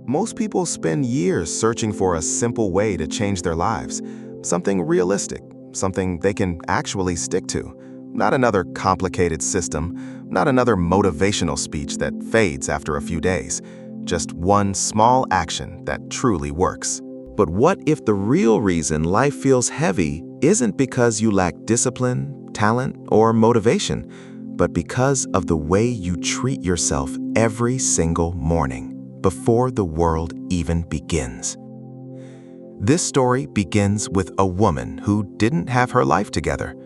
Most people spend years searching for a simple way to change their lives, something realistic, something they can actually stick to. Not another complicated system, not another motivational speech that fades after a few days. Just one small action that truly works. But what if the real reason life feels heavy isn't because you lack discipline, talent, or motivation, but because of the way you treat yourself every single morning, before the world even begins? This story begins with a woman who didn't have her life together.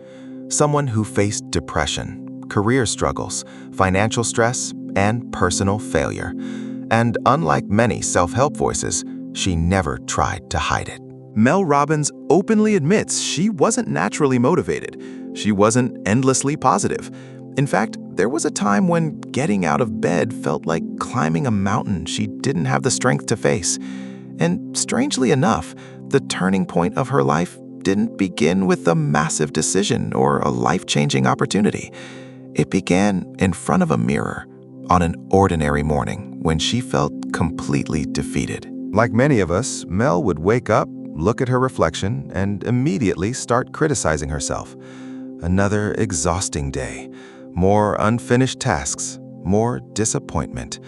Someone who faced depression, career struggles, financial stress, and personal failure. And unlike many self-help voices, she never tried to hide it. Mel Robbins openly admits she wasn't naturally motivated. She wasn't endlessly positive. In fact, there was a time when getting out of bed felt like climbing a mountain she didn't have the strength to face. And strangely enough, the turning point of her life didn't begin with a massive decision or a life-changing opportunity. It began in front of a mirror on an ordinary morning when she felt completely defeated. Like many of us, Mel would wake up, look at her reflection, and immediately start criticizing herself. Another exhausting day, more unfinished tasks, more disappointment.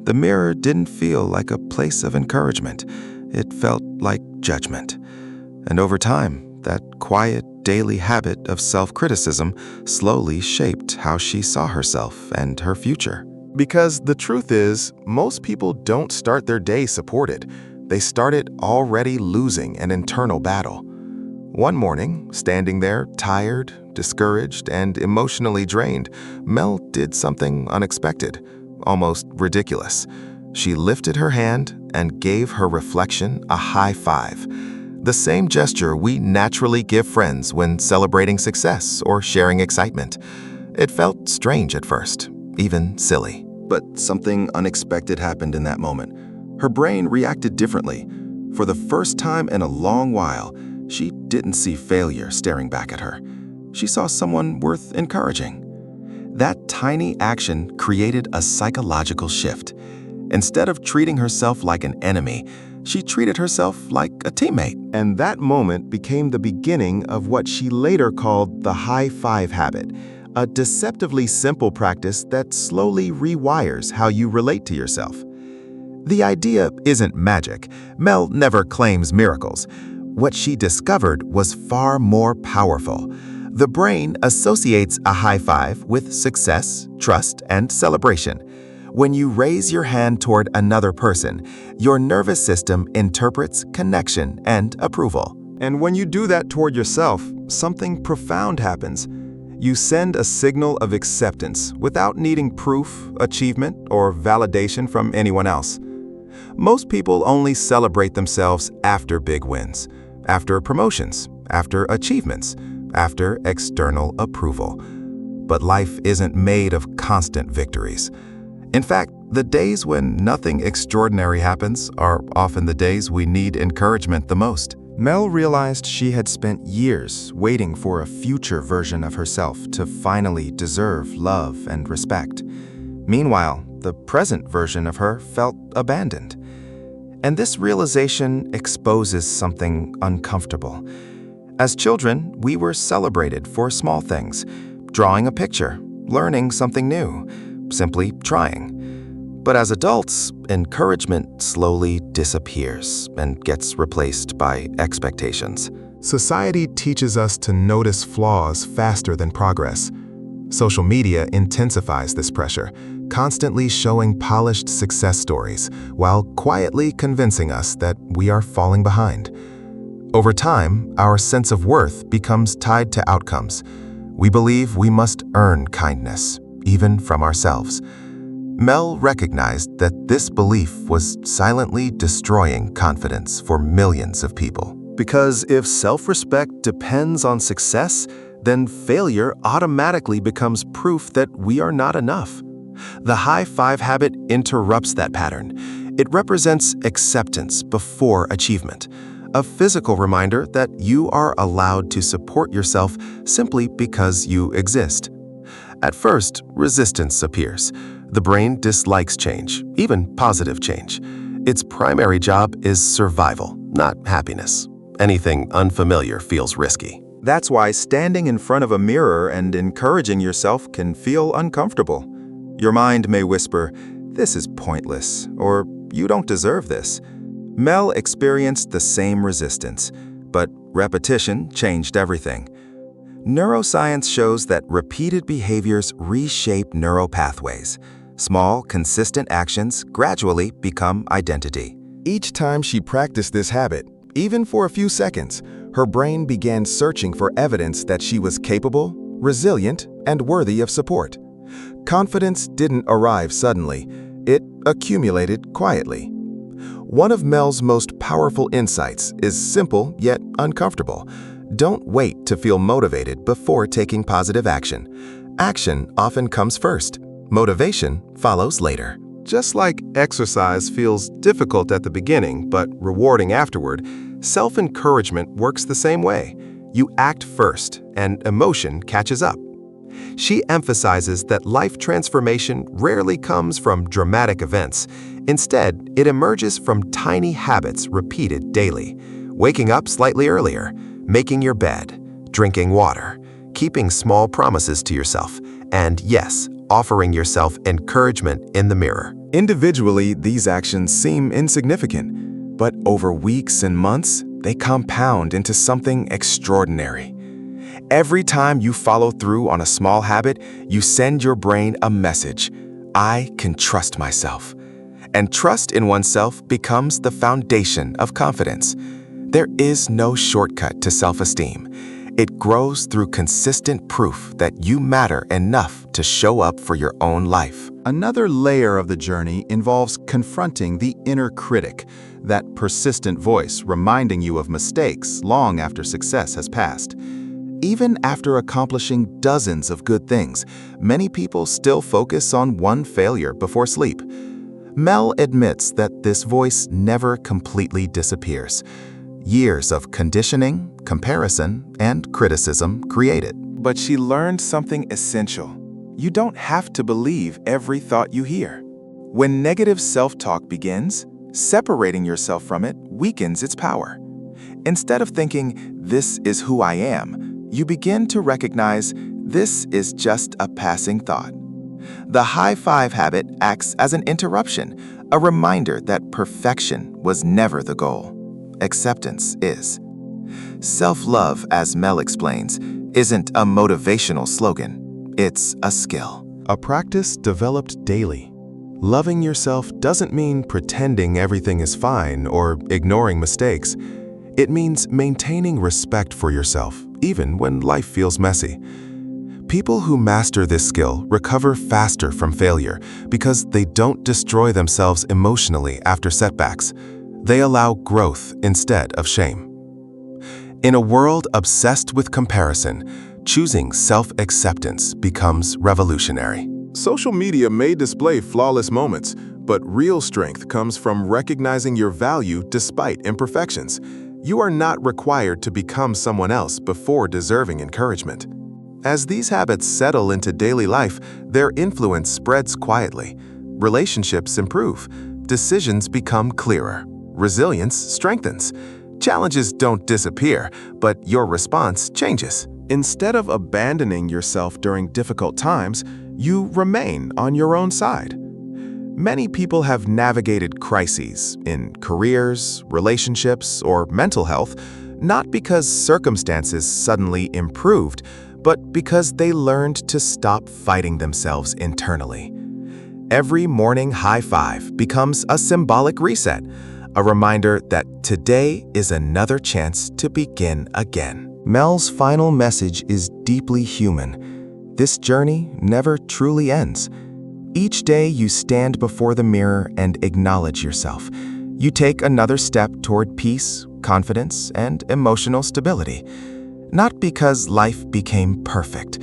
The mirror didn't feel like a place of encouragement. It felt like judgment. And over time, that quiet daily habit of self-criticism slowly shaped how she saw herself and her future. Because the truth is, most people don't start their day supported. They start it already losing an internal battle. One morning, standing there, tired, discouraged, and emotionally drained, Mel did something unexpected, almost ridiculous. She lifted her hand and gave her reflection a high five. The same gesture we naturally give friends when celebrating success or sharing excitement. It felt strange at first, even silly. But something unexpected happened in that moment. Her brain reacted differently. For the first time in a long while, she didn't see failure staring back at her. She saw someone worth encouraging. That tiny action created a psychological shift. Instead of treating herself like an enemy, she treated herself like a teammate. And that moment became the beginning of what she later called the high five habit, a deceptively simple practice that slowly rewires how you relate to yourself. The idea isn't magic. Mel never claims miracles. What she discovered was far more powerful. The brain associates a high five with success, trust, and celebration. When you raise your hand toward another person, your nervous system interprets connection and approval. And when you do that toward yourself, something profound happens. You send a signal of acceptance without needing proof, achievement, or validation from anyone else. Most people only celebrate themselves after big wins, after promotions, after achievements, after external approval. But life isn't made of constant victories. In fact, the days when nothing extraordinary happens are often the days we need encouragement the most. Mel realized she had spent years waiting for a future version of herself to finally deserve love and respect. Meanwhile, the present version of her felt abandoned. And this realization exposes something uncomfortable. As children, we were celebrated for small things, drawing a picture, learning something new, simply trying. But as adults, encouragement slowly disappears and gets replaced by expectations. Society teaches us to notice flaws faster than progress. Social media intensifies this pressure, constantly showing polished success stories while quietly convincing us that we are falling behind. Over time, our sense of worth becomes tied to outcomes. We believe we must earn kindness, even from ourselves. Mel recognized that this belief was silently destroying confidence for millions of people. Because if self-respect depends on success, then failure automatically becomes proof that we are not enough. The high five habit interrupts that pattern. It represents acceptance before achievement, a physical reminder that you are allowed to support yourself simply because you exist. At first, resistance appears. The brain dislikes change, even positive change. Its primary job is survival, not happiness. Anything unfamiliar feels risky. That's why standing in front of a mirror and encouraging yourself can feel uncomfortable. Your mind may whisper, "This is pointless," or "You don't deserve this." Mel experienced the same resistance, but repetition changed everything. Neuroscience shows that repeated behaviors reshape neural pathways. Small, consistent actions gradually become identity. Each time she practiced this habit, even for a few seconds, her brain began searching for evidence that she was capable, resilient, and worthy of support. Confidence didn't arrive suddenly. It accumulated quietly. One of Mel's most powerful insights is simple yet uncomfortable. Don't wait to feel motivated before taking positive action. Action often comes first. Motivation follows later. Just like exercise feels difficult at the beginning but rewarding afterward, self-encouragement works the same way. You act first, and emotion catches up. She emphasizes that life transformation rarely comes from dramatic events. Instead, it emerges from tiny habits repeated daily. Waking up slightly earlier, making your bed, drinking water, keeping small promises to yourself, and yes, offering yourself encouragement in the mirror. Individually, these actions seem insignificant, but over weeks and months, they compound into something extraordinary. Every time you follow through on a small habit, you send your brain a message: I can trust myself. And trust in oneself becomes the foundation of confidence. There is no shortcut to self-esteem. It grows through consistent proof that you matter enough to show up for your own life. Another layer of the journey involves confronting the inner critic, that persistent voice reminding you of mistakes long after success has passed. Even after accomplishing dozens of good things, many people still focus on one failure before sleep. Mel admits that this voice never completely disappears. Years of conditioning, comparison, and criticism create it. But she learned something essential. You don't have to believe every thought you hear. When negative self-talk begins, separating yourself from it weakens its power. Instead of thinking, "This is who I am," you begin to recognize, "This is just a passing thought." The high five habit acts as an interruption, a reminder that perfection was never the goal. Acceptance is. Self-love, as Mel explains, isn't a motivational slogan. It's a skill. A practice developed daily. Loving yourself doesn't mean pretending everything is fine or ignoring mistakes. It means maintaining respect for yourself, even when life feels messy. People who master this skill recover faster from failure because they don't destroy themselves emotionally after setbacks. They allow growth instead of shame. In a world obsessed with comparison, choosing self-acceptance becomes revolutionary. Social media may display flawless moments, but real strength comes from recognizing your value despite imperfections. You are not required to become someone else before deserving encouragement. As these habits settle into daily life, their influence spreads quietly. Relationships improve. Decisions become clearer. Resilience strengthens. Challenges don't disappear, but your response changes. Instead of abandoning yourself during difficult times, you remain on your own side. Many people have navigated crises in careers, relationships, or mental health, not because circumstances suddenly improved, but because they learned to stop fighting themselves internally. Every morning high five becomes a symbolic reset, a reminder that today is another chance to begin again. Mel's final message is deeply human. This journey never truly ends. Each day you stand before the mirror and acknowledge yourself. You take another step toward peace, confidence, and emotional stability. Not because life became perfect,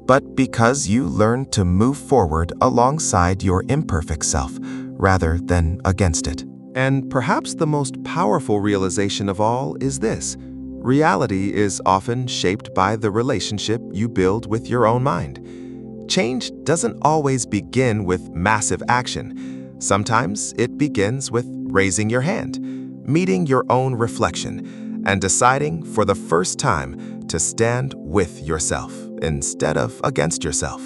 but because you learned to move forward alongside your imperfect self, rather than against it. And perhaps the most powerful realization of all is this: reality is often shaped by the relationship you build with your own mind. Change doesn't always begin with massive action. Sometimes it begins with raising your hand, meeting your own reflection, and deciding for the first time to stand with yourself instead of against yourself.